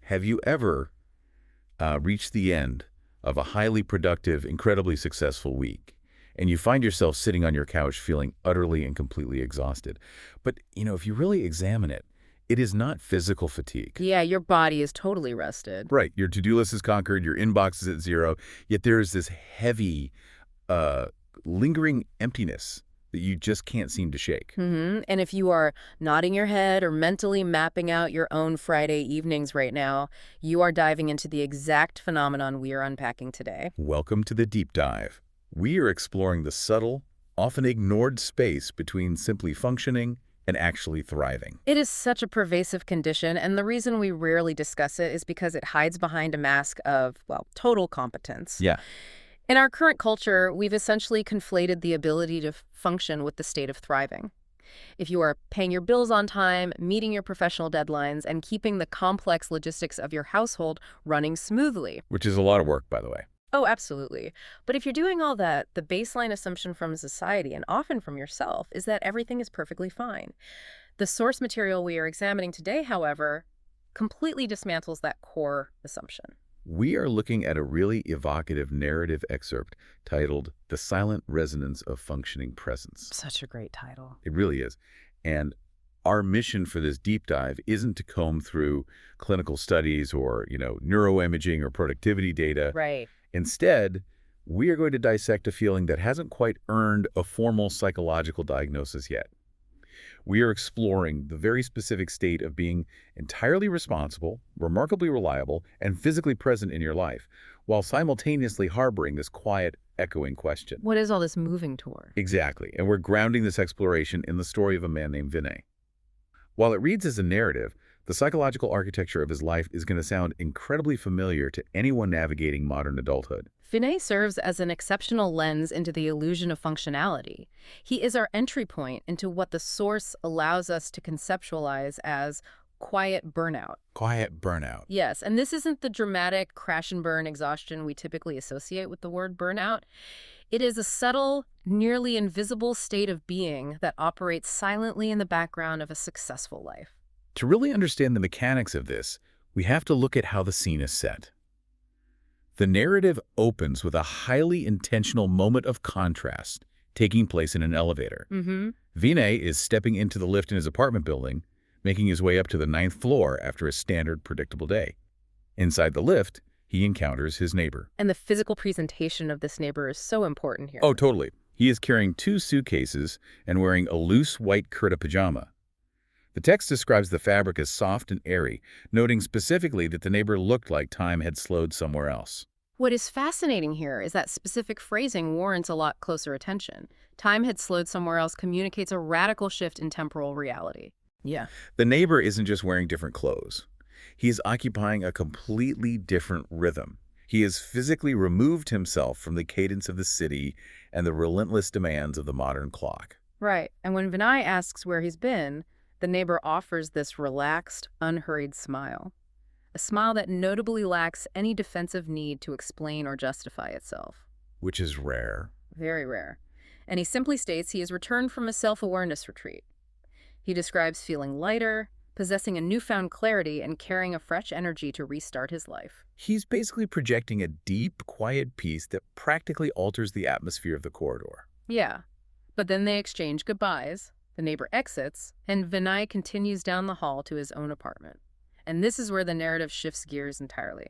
Have you ever reached the end of a highly productive, incredibly successful week, and you find yourself sitting on your couch feeling utterly and completely exhausted? But, if you really examine it, it is not physical fatigue. Yeah, your body is totally rested. Right. Your to-do list is conquered, your inbox is at zero, yet there is this heavy, uh, lingering emptiness that you just can't seem to shake. And if you are nodding your head or mentally mapping out your own Friday evenings right now, you are diving into the exact phenomenon we are unpacking today. Welcome to the deep dive. We are exploring the subtle, often ignored space between simply functioning and actually thriving. It is such a pervasive condition, and the reason we rarely discuss it is because it hides behind a mask of, well, total competence. Yeah. In our current culture, we've essentially conflated the ability to function with the state of thriving. If you are paying your bills on time, meeting your professional deadlines, and keeping the complex logistics of your household running smoothly. Which is a lot of work, by the way. Oh, absolutely. But if you're doing all that, the baseline assumption from society, and often from yourself, is that everything is perfectly fine. The source material we are examining today, however, completely dismantles that core assumption. We are looking at a really evocative narrative excerpt titled The Silent Resonance of Functioning Presence. Such a great title. It really is. And our mission for this deep dive isn't to comb through clinical studies or, neuroimaging or productivity data. Right. Instead, we are going to dissect a feeling that hasn't quite earned a formal psychological diagnosis yet. We are exploring the very specific state of being entirely responsible, remarkably reliable, and physically present in your life, while simultaneously harboring this quiet, echoing question. What is all this moving toward? Exactly, and we're grounding this exploration in the story of a man named Vinay. While it reads as a narrative, the psychological architecture of his life is going to sound incredibly familiar to anyone navigating modern adulthood. Vinay serves as an exceptional lens into the illusion of functionality. He is our entry point into what the source allows us to conceptualize as quiet burnout. Quiet burnout. Yes, and this isn't the dramatic crash and burn exhaustion we typically associate with the word burnout. It is a subtle, nearly invisible state of being that operates silently in the background of a successful life. To really understand the mechanics of this, we have to look at how the scene is set. The narrative opens with a highly intentional moment of contrast taking place in an elevator. Vinay is stepping into the lift in his apartment building, making his way up to the 9th floor after a standard, predictable day. Inside the lift, he encounters his neighbor. And the physical presentation of this neighbor is so important here. Oh, totally. He is carrying 2 suitcases and wearing a loose white kurta pajama. The text describes the fabric as soft and airy, noting specifically that the neighbor looked like time had slowed somewhere else. What is fascinating here is that specific phrasing warrants a lot closer attention. Time had slowed somewhere else communicates a radical shift in temporal reality. Yeah. The neighbor isn't just wearing different clothes. He is occupying a completely different rhythm. He has physically removed himself from the cadence of the city and the relentless demands of the modern clock. Right. And when Vinay asks where he's been, the neighbor offers this relaxed, unhurried smile. A smile that notably lacks any defensive need to explain or justify itself. Which is rare. Very rare. And he simply states he has returned from a self-awareness retreat. He describes feeling lighter, possessing a newfound clarity, and carrying a fresh energy to restart his life. He's basically projecting a deep, quiet peace that practically alters the atmosphere of the corridor. Yeah. But then they exchange goodbyes. The neighbor exits, and Vinay continues down the hall to his own apartment. And this is where the narrative shifts gears entirely.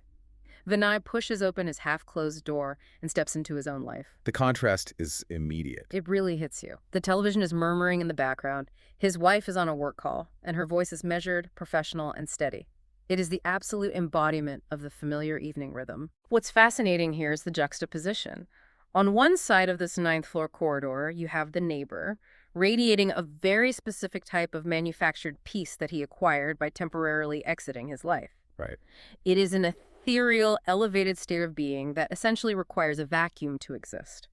Vinay pushes open his half-closed door and steps into his own life. The contrast is immediate. It really hits you. The television is murmuring in the background. His wife is on a work call, and her voice is measured, professional, and steady. It is the absolute embodiment of the familiar evening rhythm. What's fascinating here is the juxtaposition. On one side of this 9th floor corridor, you have the neighbor, radiating a very specific type of manufactured peace that he acquired by temporarily exiting his life. Right. It is an ethereal, elevated state of being that essentially requires a vacuum to exist.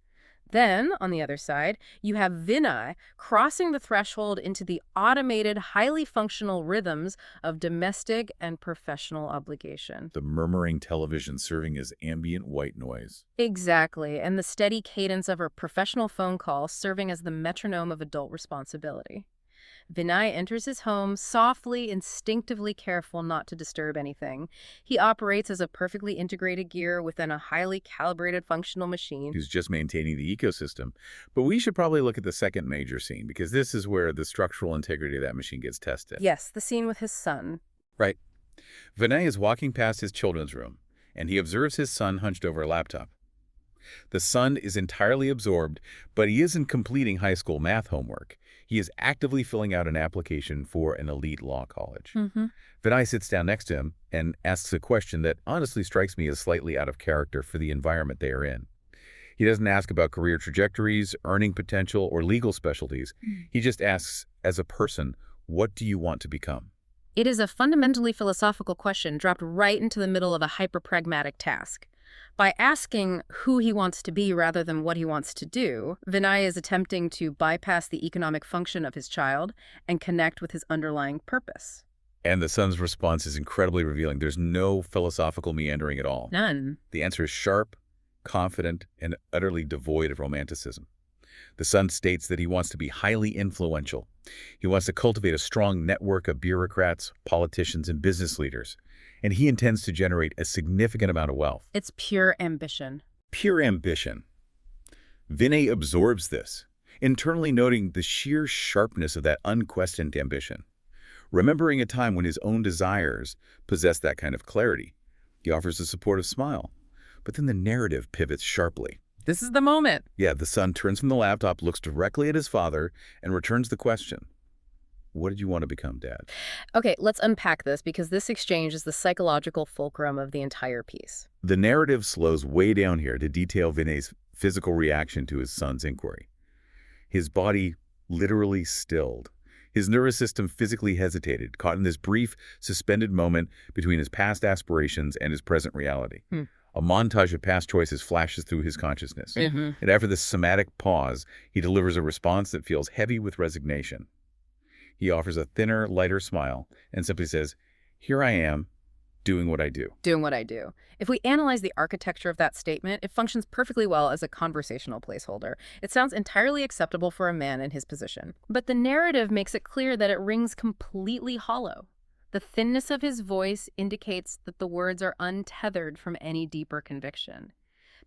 Then, on the other side, you have Vinay crossing the threshold into the automated, highly functional rhythms of domestic and professional obligation. The murmuring television serving as ambient white noise. Exactly, and the steady cadence of a professional phone call serving as the metronome of adult responsibility. Vinay enters his home softly, instinctively careful not to disturb anything. He operates as a perfectly integrated gear within a highly calibrated functional machine. Who's just maintaining the ecosystem. But we should probably look at the second major scene, because this is where the structural integrity of that machine gets tested. Yes, the scene with his son. Right. Vinay is walking past his children's room, and he observes his son hunched over a laptop. The son is entirely absorbed, but he isn't completing high school math homework. He is actively filling out an application for an elite law college. Vinay sits down next to him and asks a question that honestly strikes me as slightly out of character for the environment they are in. He doesn't ask about career trajectories, earning potential, or legal specialties. He just asks, as a person, what do you want to become? It is a fundamentally philosophical question dropped right into the middle of a hyper-pragmatic task. By asking who he wants to be rather than what he wants to do, Vinay is attempting to bypass the economic function of his child and connect with his underlying purpose. And the son's response is incredibly revealing. There's no philosophical meandering at all. None. The answer is sharp, confident, and utterly devoid of romanticism. The son states that he wants to be highly influential. He wants to cultivate a strong network of bureaucrats, politicians, and business leaders. And he intends to generate a significant amount of wealth. It's pure ambition. Pure ambition. Vinay absorbs this, internally noting the sheer sharpness of that unquestioned ambition. Remembering a time when his own desires possessed that kind of clarity, he offers a supportive smile. But then the narrative pivots sharply. This is the moment. Yeah, the son turns from the laptop, looks directly at his father, and returns the question. What did you want to become, Dad? Okay, let's unpack this because this exchange is the psychological fulcrum of the entire piece. The narrative slows way down here to detail Vinay's physical reaction to his son's inquiry. His body literally stilled. His nervous system physically hesitated, caught in this brief, suspended moment between his past aspirations and his present reality. A montage of past choices flashes through his consciousness. And after this somatic pause, he delivers a response that feels heavy with resignation. He offers a thinner, lighter smile and simply says, "Here I am, doing what I do." Doing what I do. If we analyze the architecture of that statement, it functions perfectly well as a conversational placeholder. It sounds entirely acceptable for a man in his position. But the narrative makes it clear that it rings completely hollow. The thinness of his voice indicates that the words are untethered from any deeper conviction.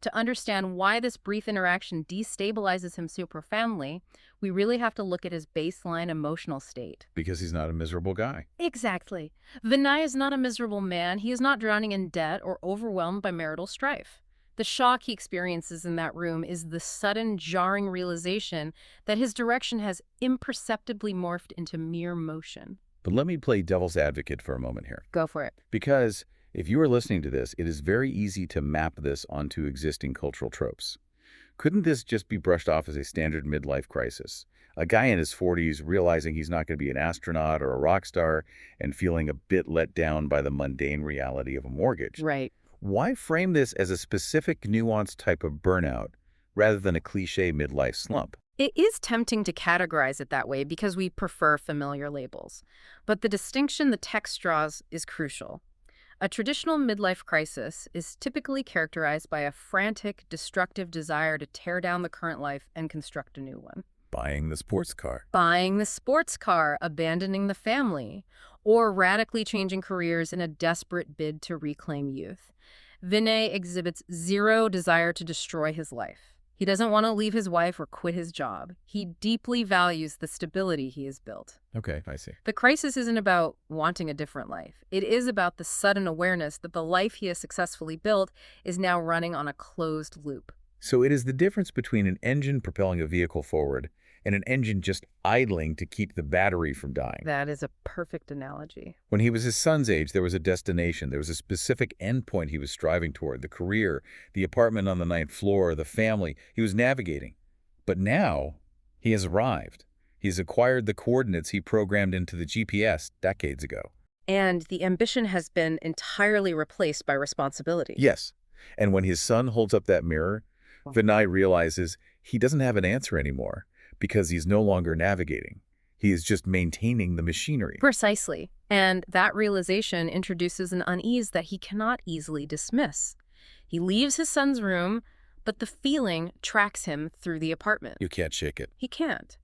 To understand why this brief interaction destabilizes him so profoundly, we really have to look at his baseline emotional state. Because he's not a miserable guy. Exactly. Vinay is not a miserable man. He is not drowning in debt or overwhelmed by marital strife. The shock he experiences in that room is the sudden, jarring realization that his direction has imperceptibly morphed into mere motion. But let me play devil's advocate for a moment here. Go for it. Because if you are listening to this, it is very easy to map this onto existing cultural tropes. Couldn't this just be brushed off as a standard midlife crisis? A guy in his 40s realizing he's not going to be an astronaut or a rock star and feeling a bit let down by the mundane reality of a mortgage. Right. Why frame this as a specific nuanced type of burnout rather than a cliche midlife slump? It is tempting to categorize it that way because we prefer familiar labels. But the distinction the text draws is crucial. A traditional midlife crisis is typically characterized by a frantic, destructive desire to tear down the current life and construct a new one. Buying the sports car. Buying the sports car, abandoning the family, or radically changing careers in a desperate bid to reclaim youth. Vinay exhibits zero desire to destroy his life. He doesn't want to leave his wife or quit his job. He deeply values the stability he has built. Okay, I see. The crisis isn't about wanting a different life. It is about the sudden awareness that the life he has successfully built is now running on a closed loop. So it is the difference between an engine propelling a vehicle forward and an engine just idling to keep the battery from dying. That is a perfect analogy. When he was his son's age, there was a destination. There was a specific endpoint he was striving toward, the career, the apartment on the 9th floor, the family he was navigating. But now, he has arrived. He's acquired the coordinates he programmed into the GPS decades ago. And the ambition has been entirely replaced by responsibility. Yes. And when his son holds up that mirror, Vinay realizes he doesn't have an answer anymore because he's no longer navigating. He is just maintaining the machinery. Precisely. And that realization introduces an unease that he cannot easily dismiss. He leaves his son's room, but the feeling tracks him through the apartment. You can't shake it. He can't.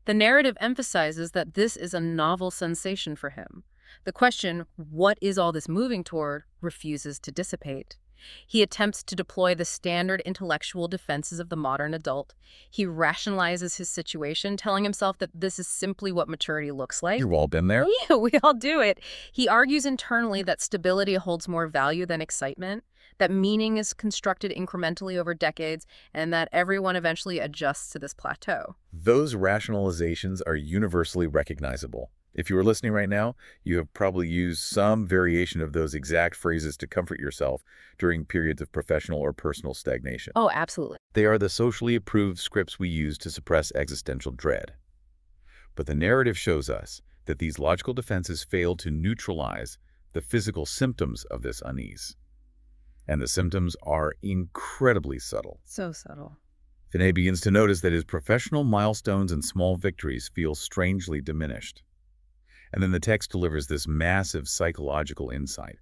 The narrative emphasizes that this is a novel sensation for him. The question, what is all this moving toward, refuses to dissipate. He attempts to deploy the standard intellectual defenses of the modern adult. He rationalizes his situation, telling himself that this is simply what maturity looks like. You've all been there? Oh, yeah, we all do it. He argues internally that stability holds more value than excitement, that meaning is constructed incrementally over decades, and that everyone eventually adjusts to this plateau. Those rationalizations are universally recognizable. If you are listening right now, you have probably used some variation of those exact phrases to comfort yourself during periods of professional or personal stagnation. Oh, absolutely. They are the socially approved scripts we use to suppress existential dread. But the narrative shows us that these logical defenses fail to neutralize the physical symptoms of this unease. And the symptoms are incredibly subtle. So subtle. Vinay begins to notice that his professional milestones and small victories feel strangely diminished. And then the text delivers this massive psychological insight.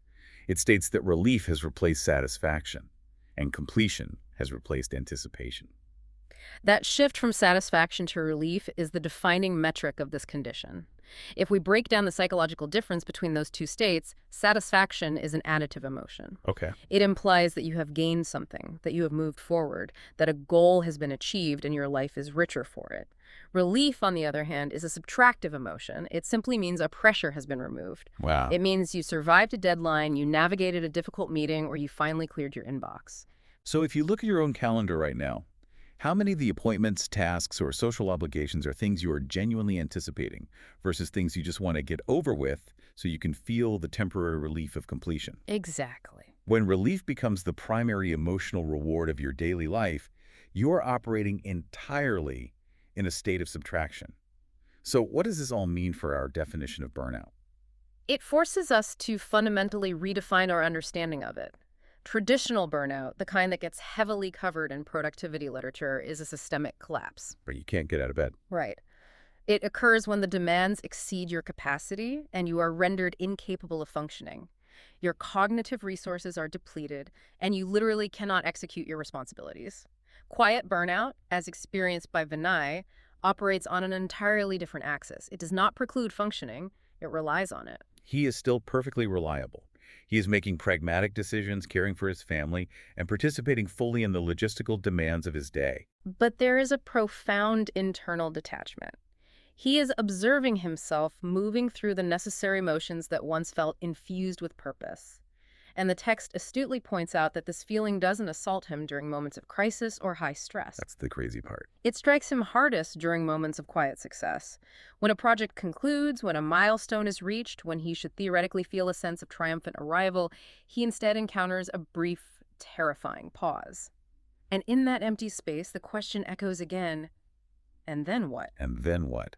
It states that relief has replaced satisfaction, and completion has replaced anticipation. That shift from satisfaction to relief is the defining metric of this condition. If we break down the psychological difference between those two states, satisfaction is an additive emotion. Okay. It implies that you have gained something, that you have moved forward, that a goal has been achieved and your life is richer for it. Relief, on the other hand, is a subtractive emotion. It simply means a pressure has been removed. Wow. It means you survived a deadline, you navigated a difficult meeting, or you finally cleared your inbox. So if you look at your own calendar right now, how many of the appointments, tasks, or social obligations are things you are genuinely anticipating versus things you just want to get over with so you can feel the temporary relief of completion? Exactly. When relief becomes the primary emotional reward of your daily life, you are operating entirely in a state of subtraction. So what does this all mean for our definition of burnout? It forces us to fundamentally redefine our understanding of it. Traditional burnout, the kind that gets heavily covered in productivity literature, is a systemic collapse. Where you can't get out of bed. Right. It occurs when the demands exceed your capacity and you are rendered incapable of functioning. Your cognitive resources are depleted, and you literally cannot execute your responsibilities. Quiet burnout, as experienced by Vinay, operates on an entirely different axis. It does not preclude functioning, it relies on it. He is still perfectly reliable. He is making pragmatic decisions, caring for his family, and participating fully in the logistical demands of his day. But there is a profound internal detachment. He is observing himself moving through the necessary motions that once felt infused with purpose. And the text astutely points out that this feeling doesn't assault him during moments of crisis or high stress. That's the crazy part. It strikes him hardest during moments of quiet success. When a project concludes, when a milestone is reached, when he should theoretically feel a sense of triumphant arrival, he instead encounters a brief, terrifying pause. And in that empty space, the question echoes again, and then what? And then what?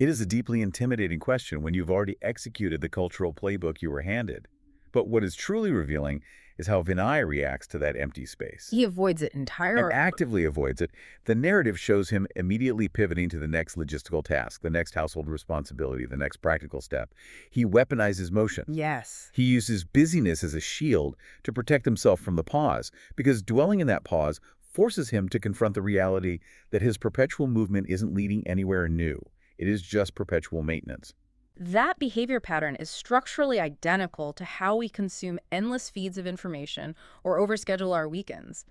It is a deeply intimidating question when you've already executed the cultural playbook you were handed. But what is truly revealing is how Vinay reacts to that empty space. He avoids it And entirely. actively avoids it. The narrative shows him immediately pivoting to the next logistical task, the next household responsibility, the next practical step. He weaponizes motion. Yes. He uses busyness as a shield to protect himself from the pause, because dwelling in that pause forces him to confront the reality that his perpetual movement isn't leading anywhere new. It is just perpetual maintenance. That behavior pattern is structurally identical to how we consume endless feeds of information or overschedule our weekends.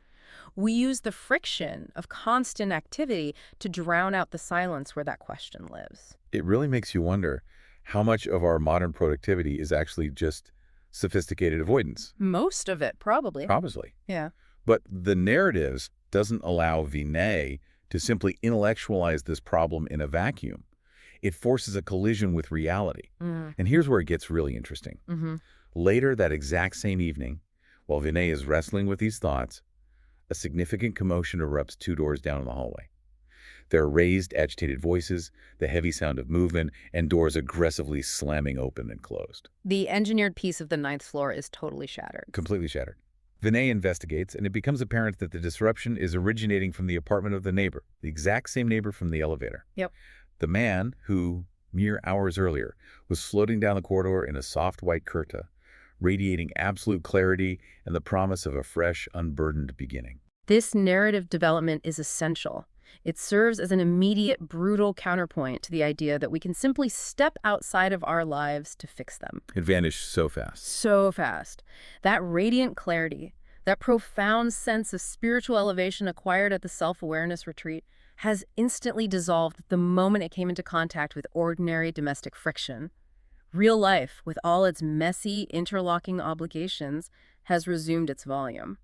We use the friction of constant activity to drown out the silence where that question lives. It really makes you wonder how much of our modern productivity is actually just sophisticated avoidance. Most of it, probably. Probably. Yeah. But the narratives doesn't allow Vinay to simply intellectualize this problem in a vacuum. It forces a collision with reality. And here's where it gets really interesting. Later that exact same evening, while Vinay is wrestling with these thoughts, a significant commotion erupts 2 doors down in the hallway. There are raised, agitated voices, the heavy sound of movement, and doors aggressively slamming open and closed. The engineered piece of the 9th floor is totally shattered. Completely shattered. Vinay investigates, and it becomes apparent that the disruption is originating from the apartment of the neighbor, the exact same neighbor from the elevator. Yep. The man who, mere hours earlier, was floating down the corridor in a soft white kurta, radiating absolute clarity and the promise of a fresh, unburdened beginning. This narrative development is essential. It serves as an immediate, brutal counterpoint to the idea that we can simply step outside of our lives to fix them. It vanished so fast. So fast. That radiant clarity, that profound sense of spiritual elevation acquired at the self-awareness retreat, has instantly dissolved the moment it came into contact with ordinary domestic friction. Real life, with all its messy, interlocking obligations, has resumed its volume.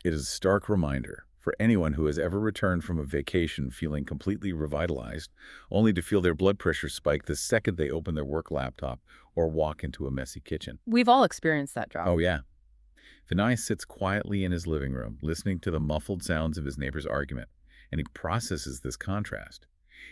It is a stark reminder for anyone who has ever returned from a vacation feeling completely revitalized, only to feel their blood pressure spike the second they open their work laptop or walk into a messy kitchen. We've all experienced that drop. Oh, yeah. Vinay sits quietly in his living room, listening to the muffled sounds of his neighbor's argument, and he processes this contrast.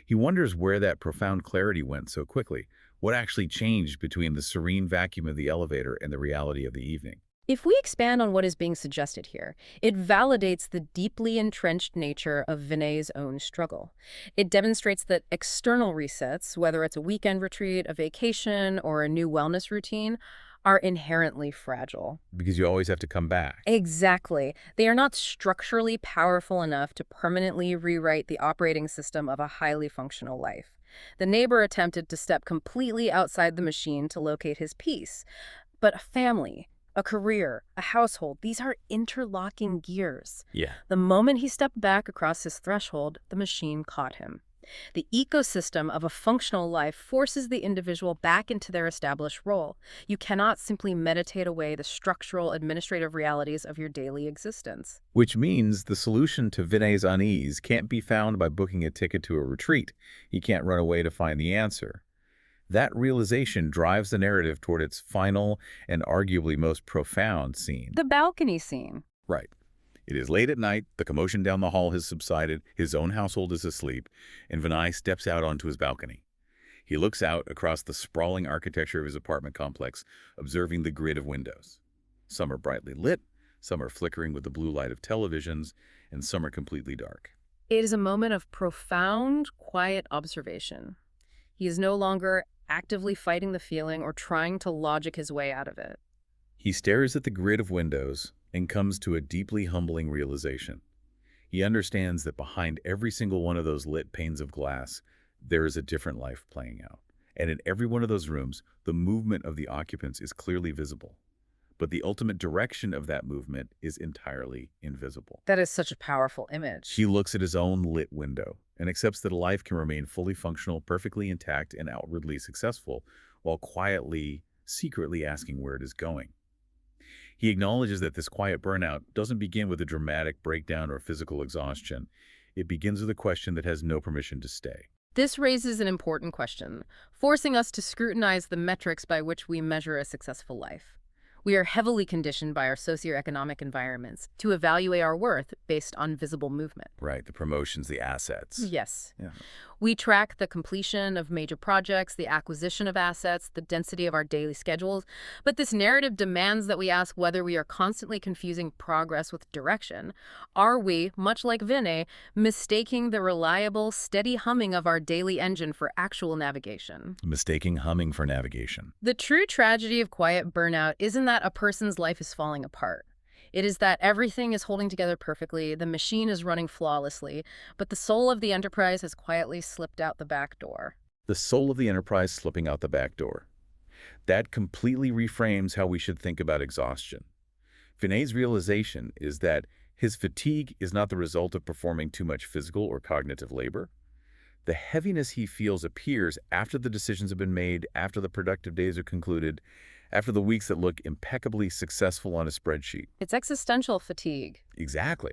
He wonders where that profound clarity went so quickly, what actually changed between the serene vacuum of the elevator and the reality of the evening. If we expand on what is being suggested here, it validates the deeply entrenched nature of Vinay's own struggle. It demonstrates that external resets, whether it's a weekend retreat, a vacation, or a new wellness routine, are inherently fragile. Because you always have to come back. Exactly. They are not structurally powerful enough to permanently rewrite the operating system of a highly functional life. The neighbor attempted to step completely outside the machine to locate his peace. But a family, a career, a household, these are interlocking gears. Yeah. The moment he stepped back across his threshold, the machine caught him. The ecosystem of a functional life forces the individual back into their established role. You cannot simply meditate away the structural administrative realities of your daily existence. Which means the solution to Vinay's unease can't be found by booking a ticket to a retreat. He can't run away to find the answer. That realization drives the narrative toward its final and arguably most profound scene. The balcony scene. Right. It is late at night, the commotion down the hall has subsided, his own household is asleep, and Vinay steps out onto his balcony. He looks out across the sprawling architecture of his apartment complex, observing the grid of windows. Some are brightly lit, some are flickering with the blue light of televisions, and some are completely dark. It is a moment of profound, quiet observation. He is no longer actively fighting the feeling or trying to logic his way out of it. He stares at the grid of windows and comes to a deeply humbling realization. He understands that behind every single one of those lit panes of glass, there is a different life playing out. And in every one of those rooms, the movement of the occupants is clearly visible. But the ultimate direction of that movement is entirely invisible. That is such a powerful image. He looks at his own lit window and accepts that a life can remain fully functional, perfectly intact, and outwardly successful, while quietly, secretly asking where it is going. He acknowledges that this quiet burnout doesn't begin with a dramatic breakdown or physical exhaustion. It begins with a question that has no permission to stay. This raises an important question, forcing us to scrutinize the metrics by which we measure a successful life. We are heavily conditioned by our socioeconomic environments to evaluate our worth based on visible movement. Right, the promotions, the assets. Yes. Yeah. We track the completion of major projects, the acquisition of assets, the density of our daily schedules, but this narrative demands that we ask whether we are constantly confusing progress with direction. Are we, much like Vinay, mistaking the reliable, steady humming of our daily engine for actual navigation? Mistaking humming for navigation. The true tragedy of quiet burnout isn't that a person's life is falling apart. It is that everything is holding together perfectly, the machine is running flawlessly, but the soul of the enterprise has quietly slipped out the back door. The soul of the enterprise slipping out the back door. That completely reframes how we should think about exhaustion. Vinay's realization is that his fatigue is not the result of performing too much physical or cognitive labor. The heaviness he feels appears after the decisions have been made, after the productive days are concluded, after the weeks that look impeccably successful on a spreadsheet. It's existential fatigue. Exactly.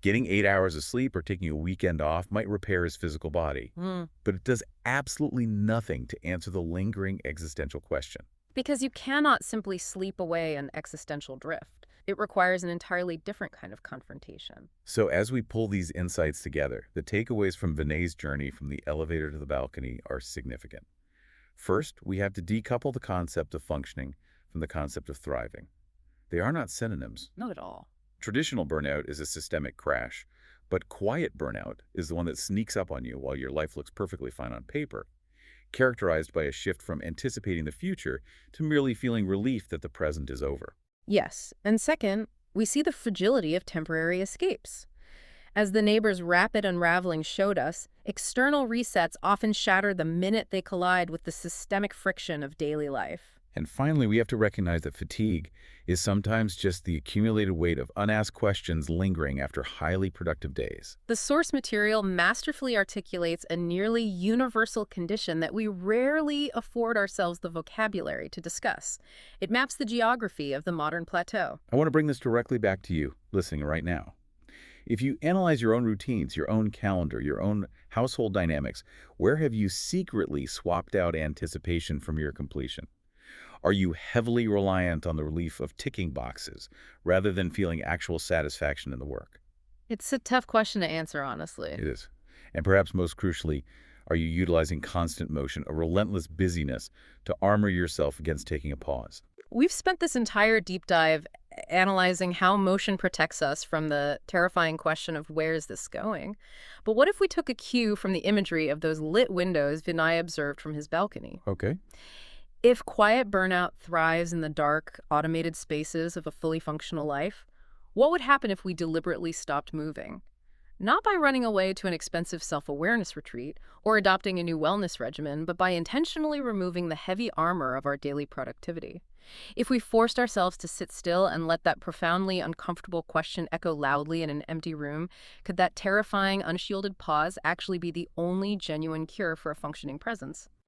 Getting 8 hours of sleep or taking a weekend off might repair his physical body, but it does absolutely nothing to answer the lingering existential question. Because you cannot simply sleep away an existential drift. It requires an entirely different kind of confrontation. So as we pull these insights together, the takeaways from Vinay's journey from the elevator to the balcony are significant. First, we have to decouple the concept of functioning from the concept of thriving. They are not synonyms. Not at all. Traditional burnout is a systemic crash, but quiet burnout is the one that sneaks up on you while your life looks perfectly fine on paper, characterized by a shift from anticipating the future to merely feeling relief that the present is over. Yes. And second, we see the fragility of temporary escapes. As the neighbor's rapid unraveling showed us, external resets often shatter the minute they collide with the systemic friction of daily life. And finally, we have to recognize that fatigue is sometimes just the accumulated weight of unasked questions lingering after highly productive days. The source material masterfully articulates a nearly universal condition that we rarely afford ourselves the vocabulary to discuss. It maps the geography of the modern plateau. I want to bring this directly back to you, listening right now. If you analyze your own routines, your own calendar, your own household dynamics, where have you secretly swapped out anticipation from your completion? Are you heavily reliant on the relief of ticking boxes rather than feeling actual satisfaction in the work? It's a tough question to answer, honestly. It is. And perhaps most crucially, are you utilizing constant motion, a relentless busyness, to armor yourself against taking a pause? We've spent this entire deep dive analyzing how motion protects us from the terrifying question of where is this going? But what if we took a cue from the imagery of those lit windows Vinay observed from his balcony? Okay. If quiet burnout thrives in the dark, automated spaces of a fully functional life, what would happen if we deliberately stopped moving? Not by running away to an expensive self-awareness retreat or adopting a new wellness regimen, but by intentionally removing the heavy armor of our daily productivity. If we forced ourselves to sit still and let that profoundly uncomfortable question echo loudly in an empty room, could that terrifying, unshielded pause actually be the only genuine cure for a functioning presence?